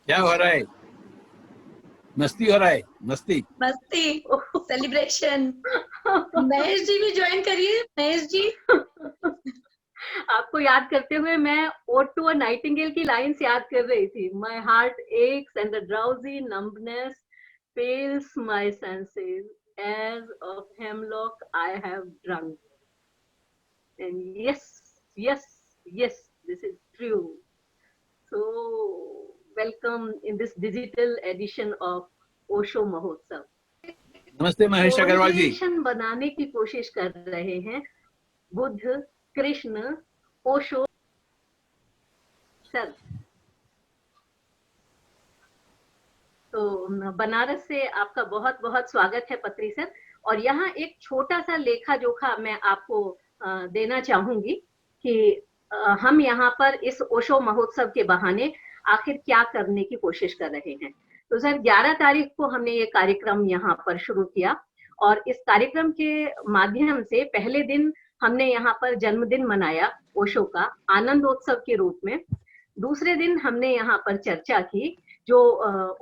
क्या हो रहा है? मस्ती हो रहा है? मस्ती मस्ती सेलिब्रेशन। महेश जी भी ज्वाइन करिए। महेश जी आपको याद करते हुए मैं ओटो और नाइटिंगेल की लाइंस याद कर रही थी। My heart x and the drowsy numbness fails my senses, as of hemlock I have drunk. And yes, yes, yes, this is true. So welcome in this digital edition of Osho Mahotsav. नमस्ते महेश अग्रवाल जी। Correlation बनाने की कोशिश कर रहे हैं Buddha, Krishna, Osho sir. तो बनारस से आपका बहुत बहुत स्वागत है पत्री सर। और यहाँ एक छोटा सा लेखा जोखा मैं आपको देना चाहूंगी कि हम यहाँ पर इस ओशो महोत्सव के बहाने आखिर क्या करने की कोशिश कर रहे हैं। तो सर 11 तारीख को हमने ये कार्यक्रम यहाँ पर शुरू किया और इस कार्यक्रम के माध्यम से पहले दिन हमने यहाँ पर जन्मदिन मनाया ओशो का आनंदोत्सव के रूप में। दूसरे दिन हमने यहाँ पर चर्चा की, जो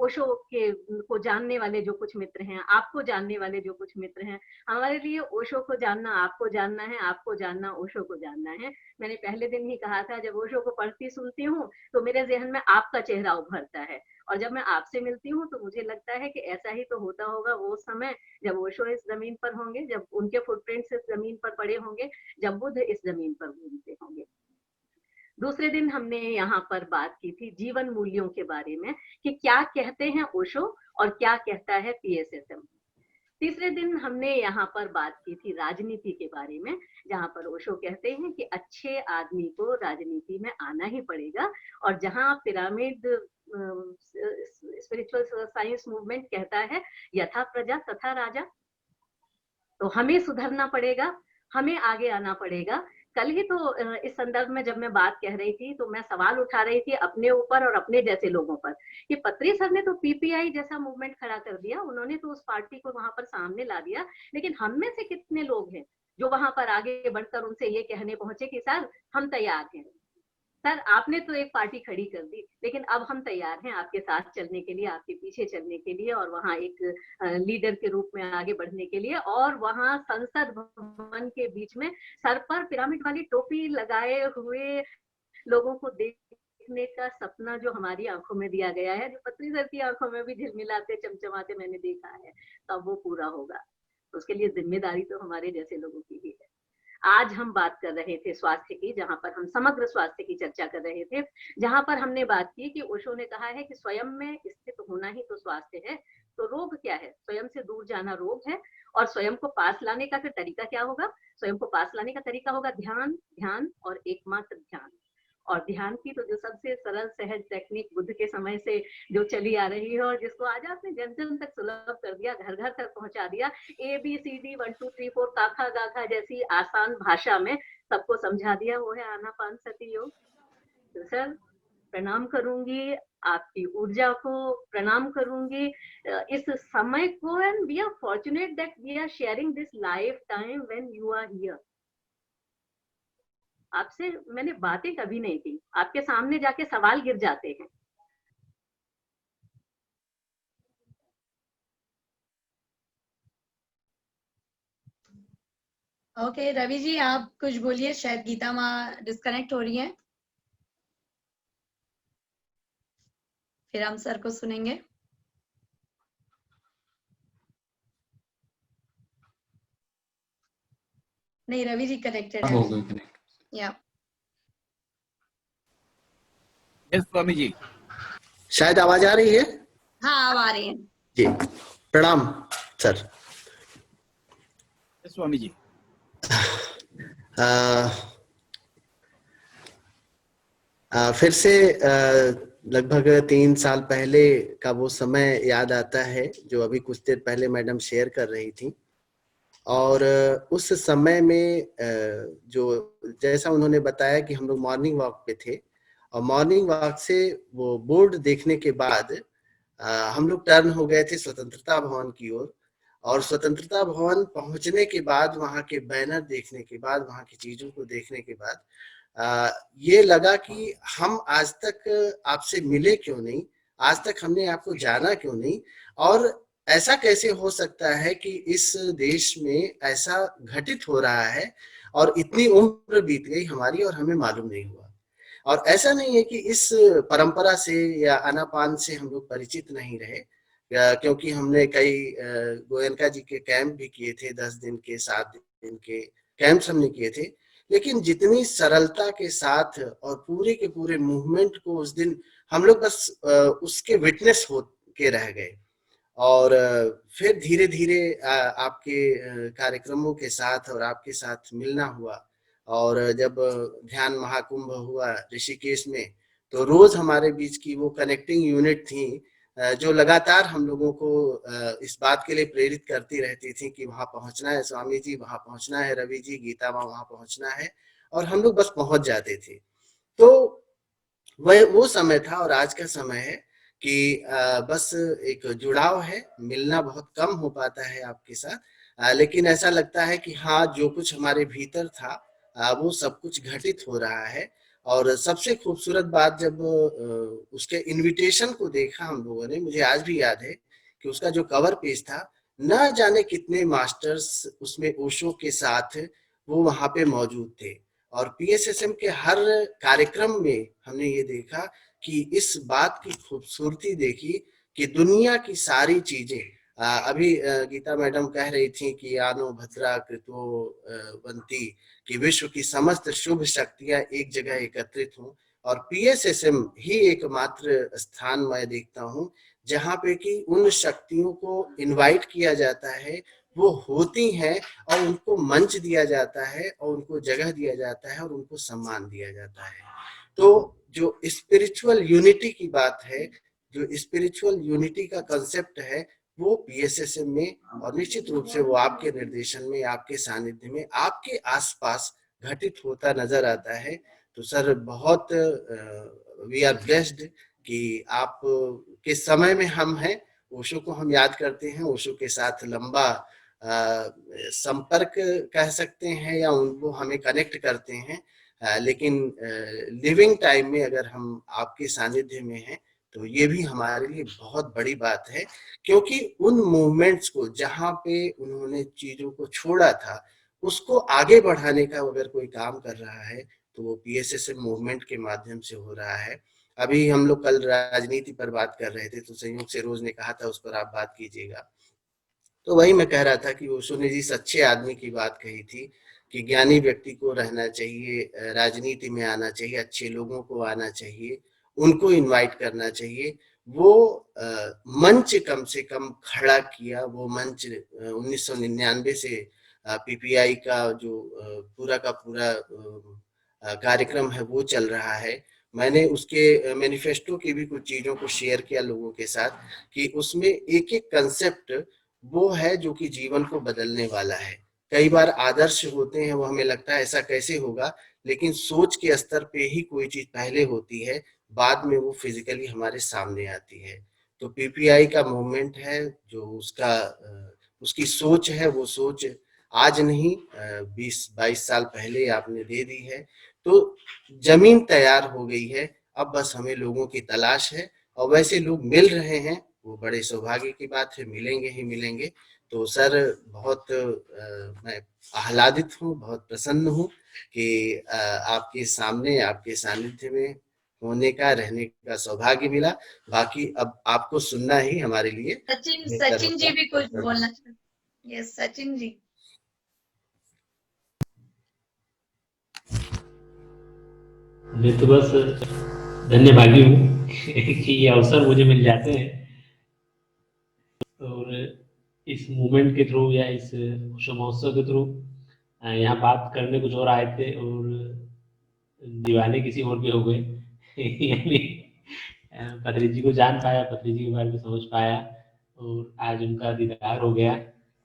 ओशो के को जानने वाले जो कुछ मित्र हैं, आपको जानने वाले जो कुछ मित्र हैं, हमारे लिए ओशो को जानना आपको जानना है, आपको जानना ओशो को जानना है। मैंने पहले दिन ही कहा था, जब ओशो को पढ़ती सुनती हूँ तो मेरे जहन में आपका चेहरा उभरता है और जब मैं आपसे मिलती हूँ तो मुझे लगता है कि ऐसा ही तो होता होगा वो समय जब ओशो इस जमीन पर होंगे, जब उनके फुटप्रिंट्स इस जमीन पर पड़े होंगे, जब बुद्ध इस जमीन पर घूमते होंगे। दूसरे दिन हमने यहाँ पर बात की थी जीवन मूल्यों के बारे में कि क्या कहते हैं ओशो और क्या कहता है पीएसएसएम। तीसरे दिन हमने यहाँ पर बात की थी राजनीति के बारे में, जहाँ पर ओशो कहते हैं कि अच्छे आदमी को राजनीति में आना ही पड़ेगा और जहाँ पिरामिड स्पिरिचुअल साइंस मूवमेंट कहता है यथा प्रजा तथा राजा, तो हमें सुधरना पड़ेगा, हमें आगे आना पड़ेगा। कल ही तो इस संदर्भ में जब मैं बात कह रही थी तो मैं सवाल उठा रही थी अपने ऊपर और अपने जैसे लोगों पर कि पत्री सर ने तो पीपीआई जैसा मूवमेंट खड़ा कर दिया, उन्होंने तो उस पार्टी को वहां पर सामने ला दिया, लेकिन हम में से कितने लोग हैं जो वहां पर आगे बढ़कर उनसे ये कहने पहुंचे कि सर हम तैयार हैं, सर आपने तो एक पार्टी खड़ी कर दी लेकिन अब हम तैयार हैं आपके साथ चलने के लिए, आपके पीछे चलने के लिए और वहां एक लीडर के रूप में आगे बढ़ने के लिए। और वहां संसद भवन के बीच में सर पर पिरामिड वाली टोपी लगाए हुए लोगों को देखने का सपना जो हमारी आंखों में दिया गया है, जो पत्री सर की आंखों में भी झिलमिलाते चमचमाते मैंने देखा है, तब वो पूरा होगा। उसके लिए जिम्मेदारी तो हमारे जैसे लोगों की ही है। आज हम बात कर रहे थे स्वास्थ्य की, जहां पर हम समग्र स्वास्थ्य की चर्चा कर रहे थे, जहां पर हमने बात की कि ओशो ने कहा है कि स्वयं में स्थित होना ही तो स्वास्थ्य है। तो रोग क्या है? स्वयं से दूर जाना रोग है। और स्वयं को पास लाने का फिर तरीका क्या होगा? स्वयं को पास लाने का तरीका होगा ध्यान, ध्यान और एकमात्र ध्यान। और ध्यान की तो जो सबसे सरल सहज टेक्निक बुद्ध के समय से जो चली आ रही है और जिसको आज आपने जन जन तक सुलभ कर दिया, घर घर तक पहुंचा दिया, ABCD 1 2 3 4 काखा गाखा जैसी आसान भाषा में सबको समझा दिया, वो है आनापानसति योग। तो सर प्रणाम करूंगी आपकी ऊर्जा को, प्रणाम करूंगी इस समय को। And we are fortunate that we are sharing this lifetime when you are here. आपसे मैंने बातें कभी नहीं की, आपके सामने जाके सवाल गिर जाते हैं। ओके रवि जी आप कुछ बोलिए, शायद गीता माँ डिस्कनेक्ट हो रही है, फिर हम सर को सुनेंगे। नहीं रवि जी कनेक्टेड है। या यस स्वामी जी। शायद आवाज आ रही है? हाँ अब आ रही है जी। प्रणाम सर। यस स्वामी जी। फिर से लगभग 3 साल पहले का वो समय याद आता है जो अभी कुछ देर पहले मैडम शेयर कर रही थी। और उस समय में जो जैसा उन्होंने बताया कि हम लोग मॉर्निंग वॉक पे थे और मॉर्निंग वॉक से वो बोर्ड देखने के बाद हम लोग टर्न हो गए थे स्वतंत्रता भवन की ओर। और स्वतंत्रता भवन पहुंचने के बाद वहां के बैनर देखने के बाद, वहां की चीजों को देखने के बाद ये लगा कि हम आज तक आपसे मिले क्यों नहीं, आज तक हमने आपको जाना क्यों नहीं, और ऐसा कैसे हो सकता है कि इस देश में ऐसा घटित हो रहा है और इतनी उम्र बीत गई हमारी और हमें मालूम नहीं हुआ। और ऐसा नहीं है कि इस परंपरा से या आनापान से हम लोग परिचित नहीं रहे, क्योंकि हमने कई गोयनका जी के कैंप भी किए थे, 10 दिन के 7 दिन के कैंप्स हमने किए थे, लेकिन जितनी सरलता के साथ और पूरे के पूरे मूवमेंट को उस दिन हम लोग बस उसके विटनेस हो के रह गए। और फिर धीरे धीरे आपके कार्यक्रमों के साथ और आपके साथ मिलना हुआ, और जब ध्यान महाकुंभ हुआ ऋषिकेश में, तो रोज हमारे बीच की वो कनेक्टिंग यूनिट थी जो लगातार हम लोगों को इस बात के लिए प्रेरित करती रहती थी कि वहां पहुंचना है स्वामी जी, वहां पहुंचना है रवि जी, गीता वहां पहुंचना है, और हम लोग बस पहुंच जाते थे। तो वह वो समय था और आज का समय है कि बस एक जुड़ाव है, मिलना बहुत कम हो पाता है आपके साथ, लेकिन ऐसा लगता है कि हाँ, जो कुछ हमारे भीतर था वो सब कुछ घटित हो रहा है। और सबसे खूबसूरत बात, जब उसके इनविटेशन को देखा हम लोगों ने, मुझे आज भी याद है कि उसका जो कवर पेज था, न जाने कितने मास्टर्स उसमें ओशो के साथ वो वहां पे मौजूद थे। और पीएसएसएम के हर कार्यक्रम में हमने ये देखा कि इस बात की खूबसूरती देखी कि दुनिया की सारी चीजें, अभी गीता मैडम कह रही थी कि आनो भद्रा कृतो बंती, कि विश्व की समस्त शुभ शक्तियां एक जगह एकत्रित हों, और पीएसएसएम ही एकमात्र स्थान मैं देखता हूँ जहाँ पे कि उन शक्तियों को इनवाइट किया जाता है, वो होती हैं और उनको मंच दिया जाता है और उनको जगह दिया जाता है और उनको सम्मान दिया जाता है। तो जो स्पिरिचुअल यूनिटी की बात है, जो स्पिरिचुअल यूनिटी का कंसेप्ट है, वो पीएसएसएम में, और निश्चित रूप से वो आपके निर्देशन में, आपके सानिध्य में, आपके आसपास घटित होता नजर आता है। तो सर, बहुत वी आर ब्लेस्ड कि आप के समय में हम हैं। ओशो को हम याद करते हैं, ओशो के साथ लंबा संपर्क कह सकते हैं या उनको हमें कनेक्ट करते हैं, लेकिन लिविंग टाइम में अगर हम आपके सानिध्य में हैं तो ये भी हमारे लिए बहुत बड़ी बात है, क्योंकि उन मूवमेंट्स को जहाँ पे उन्होंने चीजों को छोड़ा था, उसको आगे बढ़ाने का अगर कोई काम कर रहा है तो वो पीएसएसएम मूवमेंट के माध्यम से हो रहा है। अभी हम लोग कल राजनीति पर बात कर रहे थे, तो संयोग से रोज ने कहा था उस पर आप बात कीजिएगा। तो वही मैं कह रहा था कि ओशो ने जिस अच्छे आदमी की बात कही थी कि ज्ञानी व्यक्ति को रहना चाहिए, राजनीति में आना चाहिए, अच्छे लोगों को आना चाहिए, उनको इनवाइट करना चाहिए, वो मंच कम से कम खड़ा किया। वो मंच 1999 से पीपीआई का जो पूरा का पूरा कार्यक्रम है वो चल रहा है। मैंने उसके मैनिफेस्टो की भी कुछ चीजों को शेयर किया लोगों के साथ कि उसमें एक एक कंसेप्ट वो है जो कि जीवन को बदलने वाला है। कई बार आदर्श होते हैं, वो हमें लगता है ऐसा कैसे होगा, लेकिन सोच के स्तर पे ही कोई चीज पहले होती है, बाद में वो फिजिकली हमारे सामने आती है। तो पीपीआई का मूवमेंट है, जो उसका उसकी सोच है, वो सोच आज नहीं 20-22 साल पहले आपने दे दी है। तो जमीन तैयार हो गई है, अब बस हमें लोगों की तलाश है, और वैसे लोग मिल रहे हैं, वो बड़े सौभाग्य की बात है, मिलेंगे ही मिलेंगे। तो सर, बहुत मैं आह्लादित हूँ, बहुत प्रसन्न हूँ कि आपके सामने, आपके सानिध्य में होने का, रहने का सौभाग्य मिला। बाकी अब आपको सुनना ही हमारे लिए सचिन बेहतर सचिन जी होगा। भी कुछ बोलना चाहते। यस, सचिन जी। मैं तो बस धन्यभागी हूँ कि ये अवसर मुझे मिल जाते हैं, और इस मूवमेंट के थ्रू या इस विश्व महोत्सव के थ्रू यहाँ बात करने कुछ और आए थे और दीवाने किसी और के हो गए यानी पत्री जी को जान पाया, पत्री जी के बारे में समझ पाया, और आज उनका दीदार हो गया।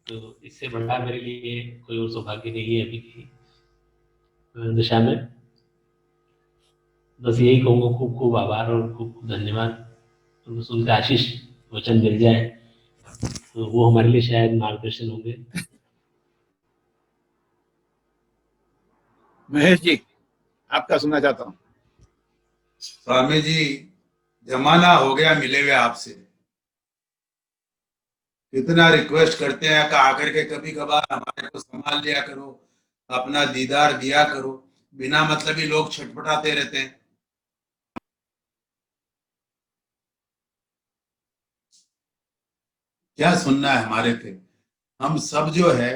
तो इससे बड़ा मेरे लिए कोई और सौभाग्य नहीं है अभी की दशा में। बस यही कहूँगा, खूब खूब आभार और खूब खूब धन्यवाद। उनको सुनकर आशीष वचन मिल जाए तो वो हमारे लिए शायद मार्गदर्शन होंगे। महेश जी, आपका सुनना चाहता हूँ। स्वामी जी, जमाना हो गया मिले हुए आपसे, कितना रिक्वेस्ट करते हैं कि आकर के कभी कभार हमारे को संभाल लिया करो, अपना दीदार दिया करो। बिना मतलब ही लोग छटपटाते रहते हैं। क्या सुनना है हमारे पे? हम सब जो है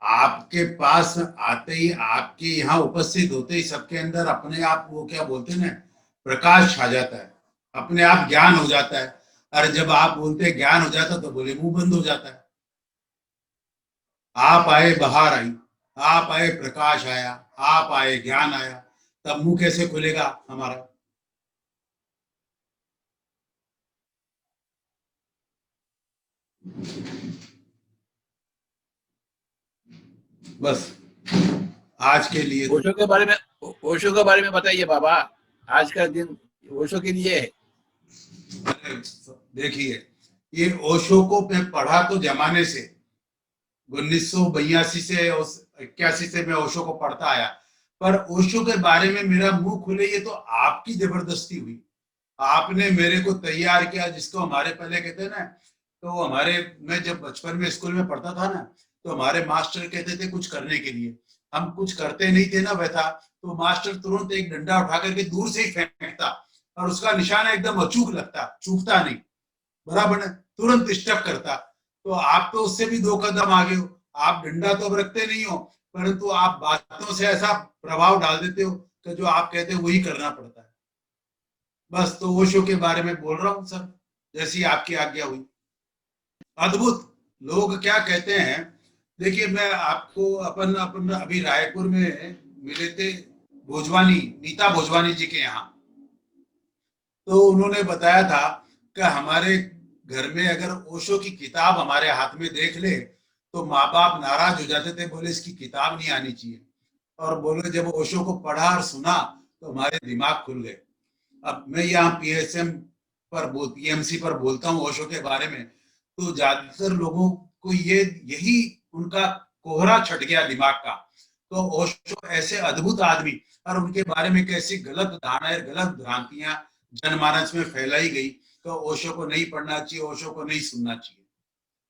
आपके पास आते ही, आपके यहाँ उपस्थित होते ही सबके अंदर अपने आप वो क्या बोलते हैं ना, प्रकाश आ जाता है, अपने आप ज्ञान हो जाता है। और जब आप बोलते हैं ज्ञान हो जाता है तो बोले मुंह बंद हो जाता है। आप आए बाहर आई, आप आए प्रकाश आया, आप आए ज्ञान आया, तब मुंह कैसे खुलेगा हमारा? बस आज के लिए तो ओशो के बारे में, ओशो के बारे में बताइए बाबा। आज का दिन ओशो के लिए है। देखिए, ये ओशो को मैं पढ़ा तो जमाने से 1982 से 81 से मैं ओशो को पढ़ता आया, पर ओशो के बारे में मेरा मुंह खुले ये तो आपकी जबरदस्ती हुई। आपने मेरे को तैयार किया, जिसको हमारे पहले कहते हैं ना, तो हमारे, मैं जब बचपन में स्कूल में पढ़ता था ना, तो हमारे मास्टर कहते थे कुछ करने के लिए, हम कुछ करते नहीं थे ना वैसा, तो मास्टर तुरंत एक डंडा उठा करके दूर से ही फेंकता और उसका निशाना एकदम अचूक लगता, चूकता नहीं, बराबर, तुरंत स्टक करता। तो आप तो उससे भी 2 कदम आगे हो। आप डंडा तो अब रखते नहीं हो, परंतु आप बातों से ऐसा प्रभाव डाल देते हो कि जो आप कहते हो वही करना पड़ता है। बस तो ओशो के बारे में बोल रहा हूँ सर, जैसी आपकी आज्ञा हुई। अद्भुत। लोग क्या कहते हैं, देखिए मैं आपको अपन अपन अभी रायपुर में मिले थे भोजवानी, नीता भोजवानी जी के यहाँ, तो उन्होंने बताया था कि हमारे घर में अगर ओशो की किताब हमारे हाथ में देख ले तो माँ बाप नाराज हो जाते थे, बोले इसकी किताब नहीं आनी चाहिए। और बोले जब ओशो को पढ़ा और सुना तो हमारे दिमाग खुल गए। अब मैं यहाँ पीएसएम पर पीएमसी पर बोलता हूँ ओशो के बारे में, तो ज्यादातर लोगों को यही उनका कोहरा छट गया दिमाग का। तो ओशो ऐसे अद्भुत आदमी, और उनके बारे में कैसी गलत धारणाएं, गलत भ्रांतियां जनमानस में फैलाई गई, तो ओशो को नहीं पढ़ना चाहिए, ओशो को नहीं सुनना चाहिए।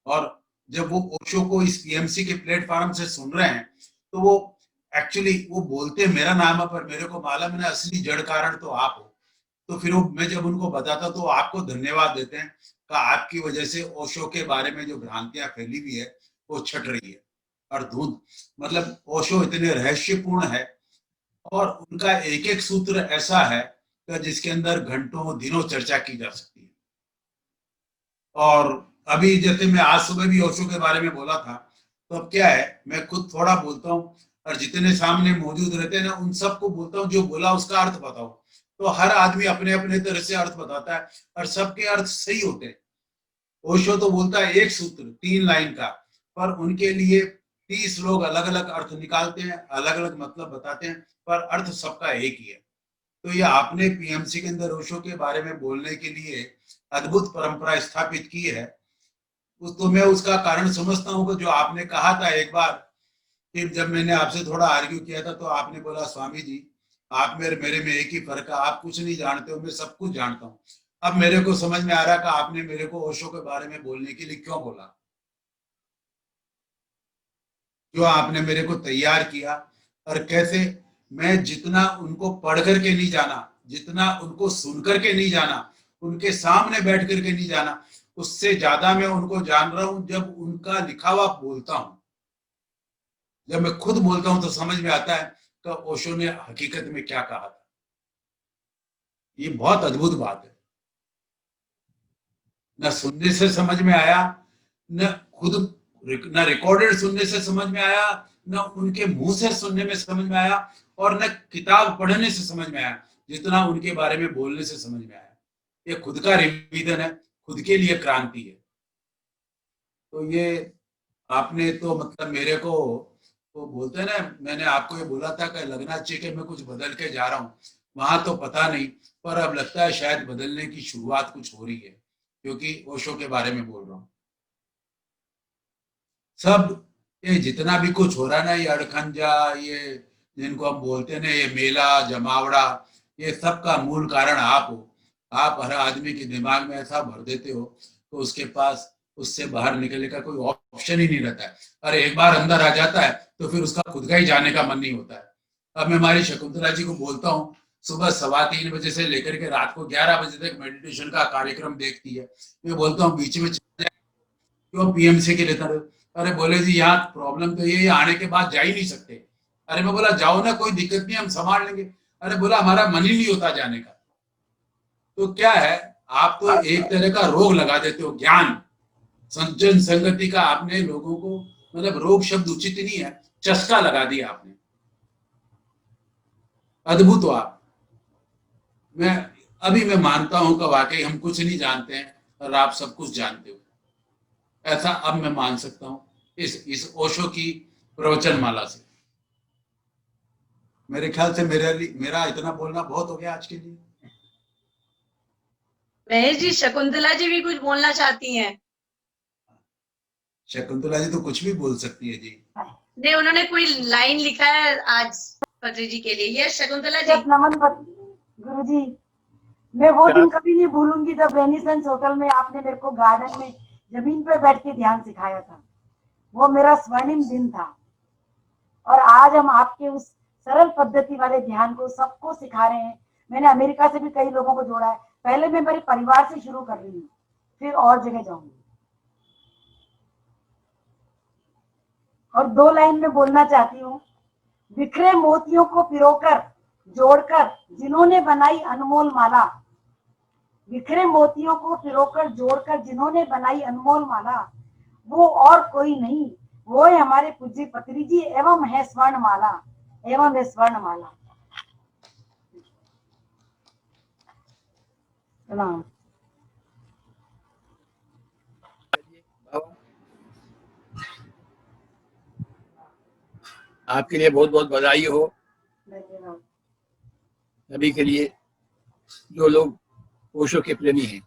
और जब वो ओशो को इस पीएमसी के प्लेटफॉर्म से सुन रहे हैं, तो वो एक्चुअली वो बोलते मेरा नाम है, पर मेरे को मालूम है ना असली जड़ कारण तो आप हो। तो फिर वो मैं जब उनको बताता तो आपको धन्यवाद देते हैं कि आपकी वजह से ओशो के बारे में जो भ्रांतियां फैली हुई है वो छट रही है। और धुंध, मतलब ओशो इतने रहस्यपूर्ण है और उनका एक एक सूत्र ऐसा है कि जिसके अंदर घंटों दिनों चर्चा की जा सकती है। और अभी जैसे मैं आज सुबह भी ओशो के बारे में बोला था, तो अब क्या है, मैं खुद थोड़ा बोलता हूँ और जितने सामने मौजूद रहते हैं ना उन सबको बोलता हूँ जो बोला उसका अर्थ बताओ। तो हर आदमी अपने अपने तरह से अर्थ बताता है और सबके अर्थ सही होते हैं। ओशो तो बोलता है एक सूत्र 3 लाइन का, पर उनके लिए 30 लोग अलग अलग अर्थ निकालते हैं, अलग अलग मतलब बताते हैं, पर अर्थ सबका एक ही है। तो ये आपने पीएमसी के अंदर ओशो के बारे में बोलने के लिए अद्भुत परंपरा स्थापित की है। तो मैं उसका कारण समझता हूँ कि जो आपने कहा था एक बार कि जब मैंने आपसे थोड़ा आर्ग्यू किया था, तो आपने बोला स्वामी जी आप मेरे में एक ही फर्क है, आप कुछ नहीं जानते हो, मैं सब कुछ जानता हूँ। अब मेरे को समझ में आ रहा कि आपने मेरे को ओशो के बारे में बोलने के लिए क्यों बोला, क्यों आपने मेरे को तैयार किया, और कैसे मैं जितना उनको पढ़ करके नहीं जाना, जितना उनको सुन करके नहीं जाना, उनके सामने बैठ करके नहीं जाना, उससे ज्यादा मैं उनको जान रहा हूं जब उनका लिखा हुआ बोलता हूं। जब मैं खुद बोलता हूं तो समझ में आता है कि ओशो ने हकीकत में क्या कहा था। ये बहुत अद्भुत बात है। न सुनने से समझ में आया, न खुद न रिकॉर्डेड सुनने से समझ में आया, न उनके मुंह से सुनने में समझ में आया, और न किताब पढ़ने से समझ में आया, जितना उनके बारे में बोलने से समझ में आया। ये खुद का रिवीजन है, खुद के लिए क्रांति है। तो ये आपने तो मतलब मेरे को तो बोलते हैं ना, मैंने आपको ये बोला था कि लगना चाहिए कि मैं कुछ बदल के जा रहा हूँ, वहां तो पता नहीं, पर अब लगता है शायद बदलने की शुरुआत कुछ हो रही है, क्योंकि ओशो के बारे में बोल रहा हूँ। सब ये जितना भी कुछ हो रहा है ना, ये अड़खंजा, ये जिनको हम बोलते हैं ना, ये मेला जमावड़ा, ये सब का मूल कारण आप हो। आप हर आदमी के दिमाग में ऐसा भर देते हो तो उसके पास उससे बाहर निकलने का कोई ऑप्शन ही नहीं रहता है। और एक बार अंदर आ जाता है तो फिर उसका खुद का ही जाने का मन नहीं होता है। अब मैं हमारी शकुंतला जी को बोलता हूँ, सुबह 3:15 बजे से लेकर के रात को 11 बजे तक मेडिटेशन का कार्यक्रम देखती है। मैं बोलता हूँ बीच में क्यों पीएमसी के लिए तरह? अरे बोले जी यहाँ प्रॉब्लम तो ये आने के बाद जा ही नहीं सकते। अरे मैं बोला जाओ ना, कोई दिक्कत नहीं, हम संभाल लेंगे। अरे बोला हमारा मन ही नहीं होता जाने का। तो क्या है, आप तो एक तरह का रोग लगा देते हो, ज्ञान संजन संगति का आपने लोगों को, मतलब रोग शब्द उचित नहीं है, चस्का लगा दिया आपने। अद्भुत हो आप। मैं मानता हूं कि वाकई हम कुछ नहीं जानते हैं और आप सब कुछ जानते हो, ऐसा अब मैं मान सकता हूं इस ओशो की प्रवचन माला से। मेरे ख्याल से मेरा इतना बोलना बहुत हो गया आज के लिए। महेश जी, शकुंतला जी भी कुछ बोलना चाहती हैं। शकुंतला जी तो कुछ भी बोल सकती है जी। नहीं, उन्होंने कोई लाइन लिखा है आज पत्री जी के लिए। ये शकुंतला जी। नमन गुरु जी, मैं वो दिन कभी नहीं भूलूंगी जब रेनिसेंस होटल में आपने मेरे को गार्डन में जमीन पे बैठ के ध्यान सिखाया था। वो मेरा स्वर्णिम दिन था। और आज हम आपके उस सरल पद्धति वाले ध्यान को सबको सिखा रहे हैं। मैंने अमेरिका से भी कई लोगों को जोड़ा है। पहले मैं मेरे परिवार से शुरू कर रही हूँ, फिर और जगह जाऊंगी। और 2 लाइन में बोलना चाहती हूँ। बिखरे मोतियों को पिरोकर जोड़कर जिन्होंने बनाई अनमोल माला, बिखरे मोतियों को पिरोकर जोड़कर जिन्होंने बनाई अनमोल माला, वो और कोई नहीं, वो है हमारे पूज्य पत्री जी एवं है स्वर्णमाला, एवं है स्वर्णमाला। प्रणाम। आपके लिए बहुत बहुत बधाई हो, धन्यवाद। सभी के लिए जो लोग ओशो के प्रेमी हैं।